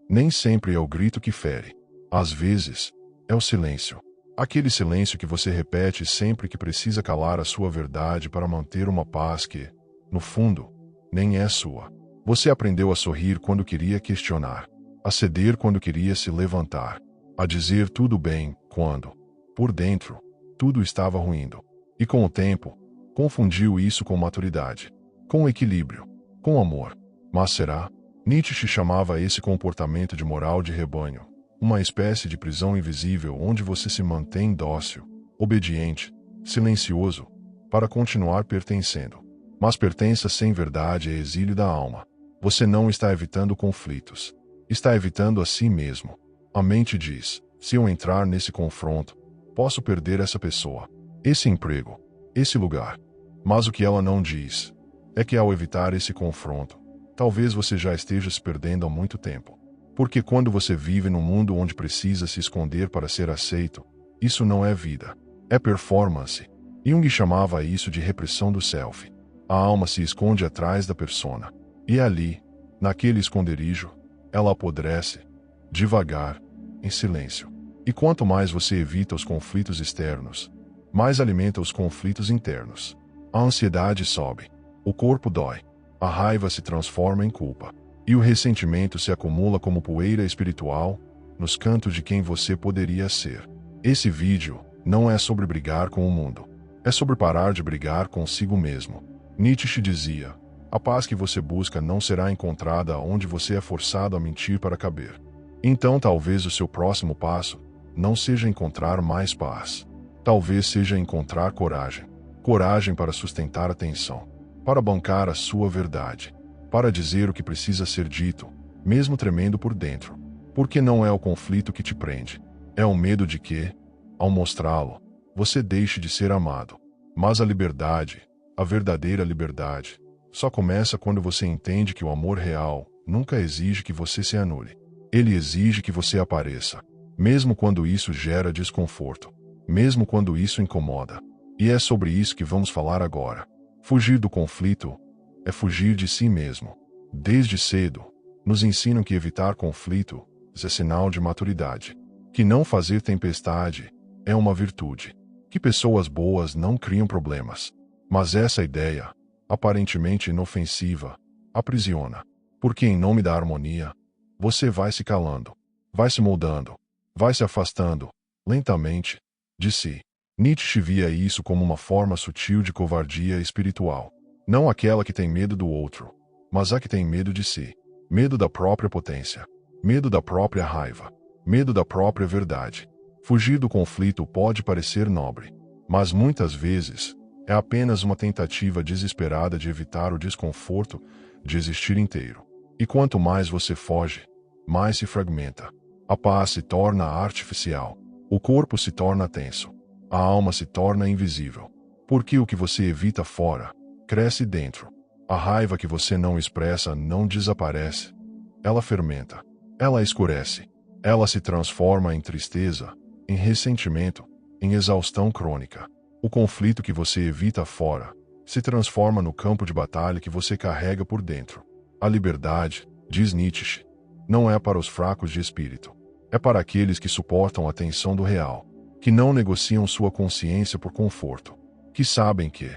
Nem sempre é o grito que fere. Às vezes, é o silêncio. Aquele silêncio que você repete sempre que precisa calar a sua verdade para manter uma paz que, no fundo, nem é sua. Você aprendeu a sorrir quando queria questionar, a ceder quando queria se levantar, a dizer tudo bem quando, por dentro, tudo estava ruindo. E com o tempo, confundiu isso com maturidade, com equilíbrio, com amor. Mas será? Nietzsche chamava esse comportamento de moral de rebanho, uma espécie de prisão invisível onde você se mantém dócil, obediente, silencioso, para continuar pertencendo. Mas pertença sem verdade é exílio da alma. Você não está evitando conflitos. Está evitando a si mesmo. A mente diz, se eu entrar nesse confronto, posso perder essa pessoa, esse emprego, esse lugar. Mas o que ela não diz é que ao evitar esse confronto, talvez você já esteja se perdendo há muito tempo. Porque quando você vive num mundo onde precisa se esconder para ser aceito, isso não é vida, é performance. Jung chamava isso de repressão do self. A alma se esconde atrás da persona. E ali, naquele esconderijo, ela apodrece, devagar, em silêncio. E quanto mais você evita os conflitos externos, mais alimenta os conflitos internos. A ansiedade sobe, o corpo dói, a raiva se transforma em culpa. E o ressentimento se acumula como poeira espiritual nos cantos de quem você poderia ser. Esse vídeo não é sobre brigar com o mundo. É sobre parar de brigar consigo mesmo. Nietzsche dizia, a paz que você busca não será encontrada onde você é forçado a mentir para caber. Então talvez o seu próximo passo não seja encontrar mais paz. Talvez seja encontrar coragem. Coragem para sustentar a tensão. Para bancar a sua verdade. Para dizer o que precisa ser dito, mesmo tremendo por dentro. Porque não é o conflito que te prende. É o medo de que, ao mostrá-lo, você deixe de ser amado. Mas a liberdade, a verdadeira liberdade, só começa quando você entende que o amor real nunca exige que você se anule. Ele exige que você apareça, mesmo quando isso gera desconforto, mesmo quando isso incomoda. E é sobre isso que vamos falar agora. Fugir do conflito é fugir de si mesmo. Desde cedo, nos ensinam que evitar conflito é sinal de maturidade, que não fazer tempestade é uma virtude, que pessoas boas não criam problemas. Mas essa ideia, aparentemente inofensiva, aprisiona, porque em nome da harmonia, você vai se calando, vai se moldando, vai se afastando, lentamente, de si. Nietzsche via isso como uma forma sutil de covardia espiritual. Não aquela que tem medo do outro, mas a que tem medo de si. Medo da própria potência. Medo da própria raiva. Medo da própria verdade. Fugir do conflito pode parecer nobre, mas muitas vezes é apenas uma tentativa desesperada de evitar o desconforto de existir inteiro. E quanto mais você foge, mais se fragmenta. A paz se torna artificial. O corpo se torna tenso. A alma se torna invisível. Porque o que você evita fora cresce dentro. A raiva que você não expressa não desaparece. Ela fermenta. Ela escurece. Ela se transforma em tristeza, em ressentimento, em exaustão crônica. O conflito que você evita fora se transforma no campo de batalha que você carrega por dentro. A liberdade, diz Nietzsche, não é para os fracos de espírito. É para aqueles que suportam a tensão do real, que não negociam sua consciência por conforto, que sabem que,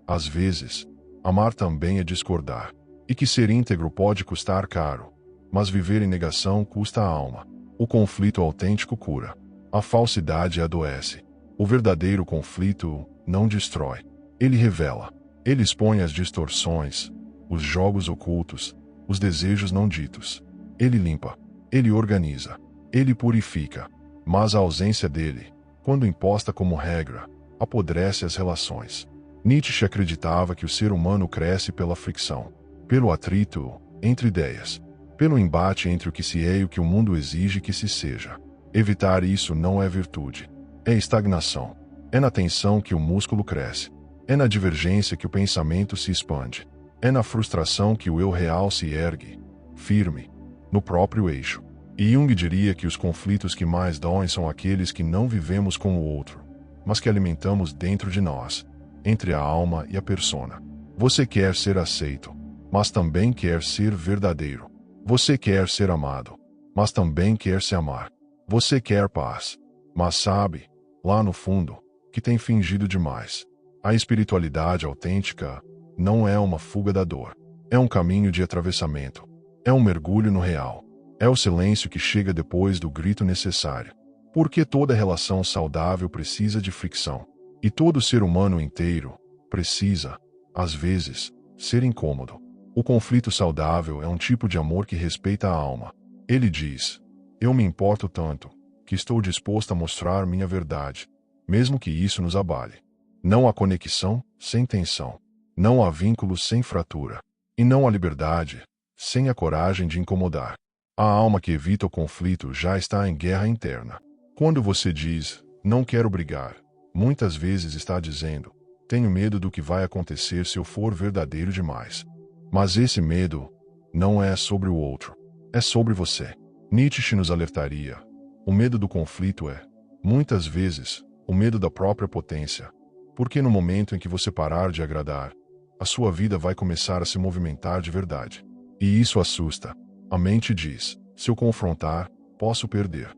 às vezes, amar também é discordar, e que ser íntegro pode custar caro, mas viver em negação custa a alma. O conflito autêntico cura. A falsidade adoece. O verdadeiro conflito não destrói. Ele revela. Ele expõe as distorções, os jogos ocultos, os desejos não ditos. Ele limpa. Ele organiza. Ele purifica. Mas a ausência dele, quando imposta como regra, apodrece as relações. Nietzsche acreditava que o ser humano cresce pela fricção, pelo atrito entre ideias, pelo embate entre o que se é e o que o mundo exige que se seja. Evitar isso não é virtude. É estagnação. É na tensão que o músculo cresce. É na divergência que o pensamento se expande. É na frustração que o eu real se ergue, firme, no próprio eixo. E Jung diria que os conflitos que mais doem são aqueles que não vivemos com o outro, mas que alimentamos dentro de nós, entre a alma e a persona. Você quer ser aceito, mas também quer ser verdadeiro. Você quer ser amado, mas também quer se amar. Você quer paz, mas sabe, lá no fundo, que tem fingido demais. A espiritualidade autêntica não é uma fuga da dor. É um caminho de atravessamento. É um mergulho no real. É o silêncio que chega depois do grito necessário. Porque toda relação saudável precisa de fricção. E todo ser humano inteiro precisa, às vezes, ser incômodo. O conflito saudável é um tipo de amor que respeita a alma. Ele diz: eu me importo tanto, que estou disposto a mostrar minha verdade, mesmo que isso nos abale. Não há conexão sem tensão. Não há vínculo sem fratura. E não há liberdade sem a coragem de incomodar. A alma que evita o conflito já está em guerra interna. Quando você diz, não quero brigar, muitas vezes está dizendo, tenho medo do que vai acontecer se eu for verdadeiro demais. Mas esse medo não é sobre o outro, é sobre você. Nietzsche nos alertaria. O medo do conflito é, muitas vezes, o medo da própria potência. Porque no momento em que você parar de agradar, a sua vida vai começar a se movimentar de verdade. E isso assusta. A mente diz, se eu confrontar, posso perder.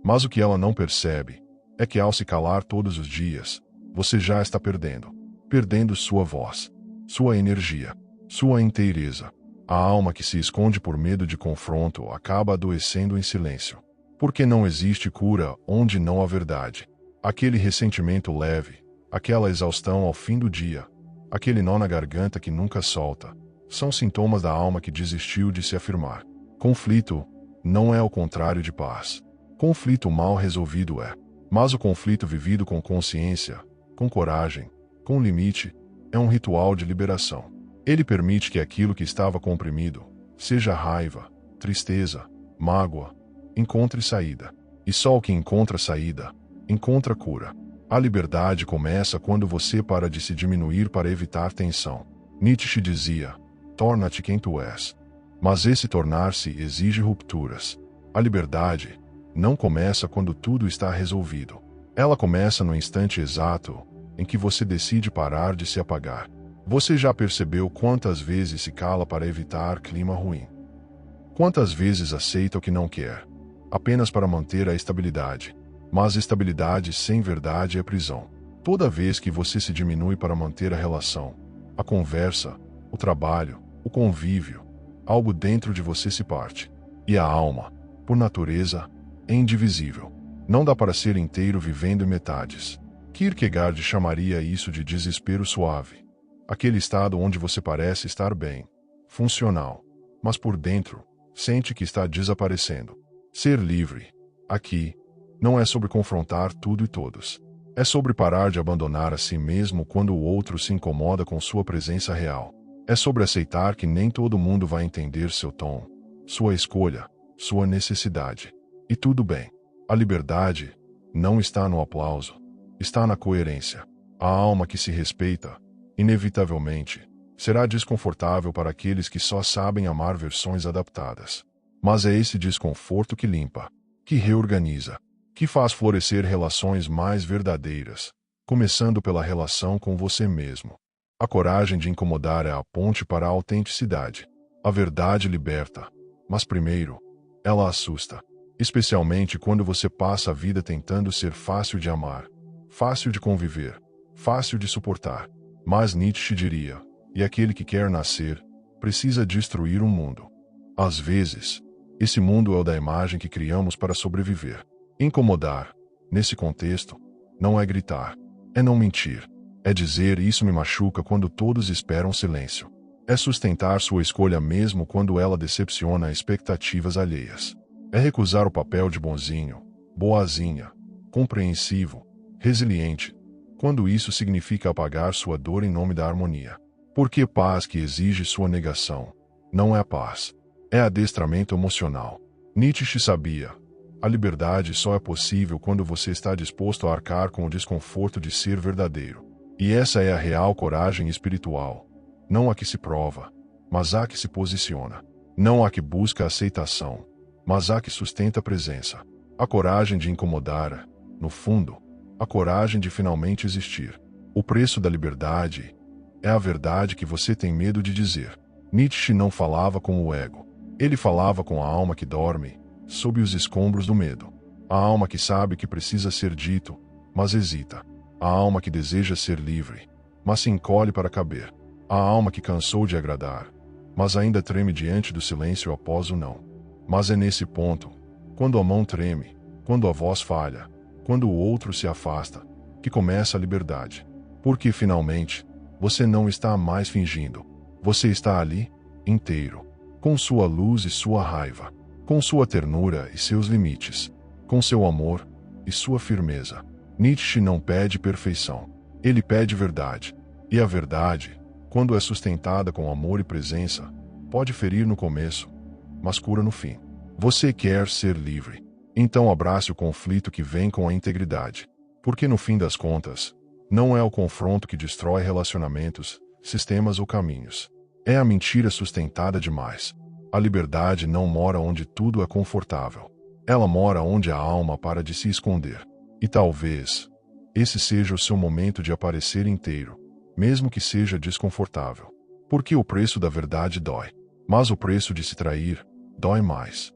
Mas o que ela não percebe é que ao se calar todos os dias, você já está perdendo. Perdendo sua voz, sua energia, sua inteireza. A alma que se esconde por medo de confronto acaba adoecendo em silêncio. Porque não existe cura onde não há verdade. Aquele ressentimento leve, aquela exaustão ao fim do dia, aquele nó na garganta que nunca solta, são sintomas da alma que desistiu de se afirmar. Conflito não é o contrário de paz. Conflito mal resolvido é. Mas o conflito vivido com consciência, com coragem, com limite, é um ritual de liberação. Ele permite que aquilo que estava comprimido, seja raiva, tristeza, mágoa, encontre saída. E só o que encontra saída, encontra cura. A liberdade começa quando você para de se diminuir para evitar tensão. Nietzsche dizia, torna-te quem tu és. Mas esse tornar-se exige rupturas. A liberdade não começa quando tudo está resolvido. Ela começa no instante exato em que você decide parar de se apagar. Você já percebeu quantas vezes se cala para evitar clima ruim? Quantas vezes aceita o que não quer, apenas para manter a estabilidade? Mas estabilidade sem verdade é prisão. Toda vez que você se diminui para manter a relação, a conversa, o trabalho, o convívio, algo dentro de você se parte. E a alma, por natureza, é indivisível. Não dá para ser inteiro vivendo em metades. Kierkegaard chamaria isso de desespero suave. Aquele estado onde você parece estar bem, funcional, mas por dentro, sente que está desaparecendo. Ser livre, aqui, não é sobre confrontar tudo e todos. É sobre parar de abandonar a si mesmo quando o outro se incomoda com sua presença real. É sobre aceitar que nem todo mundo vai entender seu tom, sua escolha, sua necessidade. E tudo bem. A liberdade não está no aplauso, está na coerência. A alma que se respeita, inevitavelmente, será desconfortável para aqueles que só sabem amar versões adaptadas. Mas é esse desconforto que limpa, que reorganiza, que faz florescer relações mais verdadeiras, começando pela relação com você mesmo. A coragem de incomodar é a ponte para a autenticidade. A verdade liberta, mas primeiro, ela assusta. Especialmente quando você passa a vida tentando ser fácil de amar, fácil de conviver, fácil de suportar. Mas Nietzsche diria, e aquele que quer nascer, precisa destruir um mundo. Às vezes, esse mundo é o da imagem que criamos para sobreviver. Incomodar, nesse contexto, não é gritar, é não mentir. É dizer isso me machuca quando todos esperam silêncio. É sustentar sua escolha mesmo quando ela decepciona expectativas alheias. É recusar o papel de bonzinho, boazinha, compreensivo, resiliente, quando isso significa apagar sua dor em nome da harmonia. Porque paz que exige sua negação não é paz, é adestramento emocional. Nietzsche sabia, a liberdade só é possível quando você está disposto a arcar com o desconforto de ser verdadeiro. E essa é a real coragem espiritual. Não a que se prova, mas a que se posiciona. Não a que busca aceitação, mas a que sustenta a presença. A coragem de incomodar, no fundo, a coragem de finalmente existir. O preço da liberdade é a verdade que você tem medo de dizer. Nietzsche não falava com o ego. Ele falava com a alma que dorme, sob os escombros do medo. A alma que sabe que precisa ser dito, mas hesita. A alma que deseja ser livre, mas se encolhe para caber. A alma que cansou de agradar, mas ainda treme diante do silêncio após o não. Mas é nesse ponto, quando a mão treme, quando a voz falha, quando o outro se afasta, que começa a liberdade. Porque finalmente, você não está mais fingindo. Você está ali, inteiro, com sua luz e sua raiva, com sua ternura e seus limites, com seu amor e sua firmeza. Nietzsche não pede perfeição. Ele pede verdade. E a verdade, quando é sustentada com amor e presença, pode ferir no começo, mas cura no fim. Você quer ser livre. Então abrace o conflito que vem com a integridade. Porque no fim das contas, não é o confronto que destrói relacionamentos, sistemas ou caminhos. É a mentira sustentada demais. A liberdade não mora onde tudo é confortável. Ela mora onde a alma para de se esconder. E talvez esse seja o seu momento de aparecer inteiro, mesmo que seja desconfortável. Porque o preço da verdade dói. Mas o preço de se trair dói mais.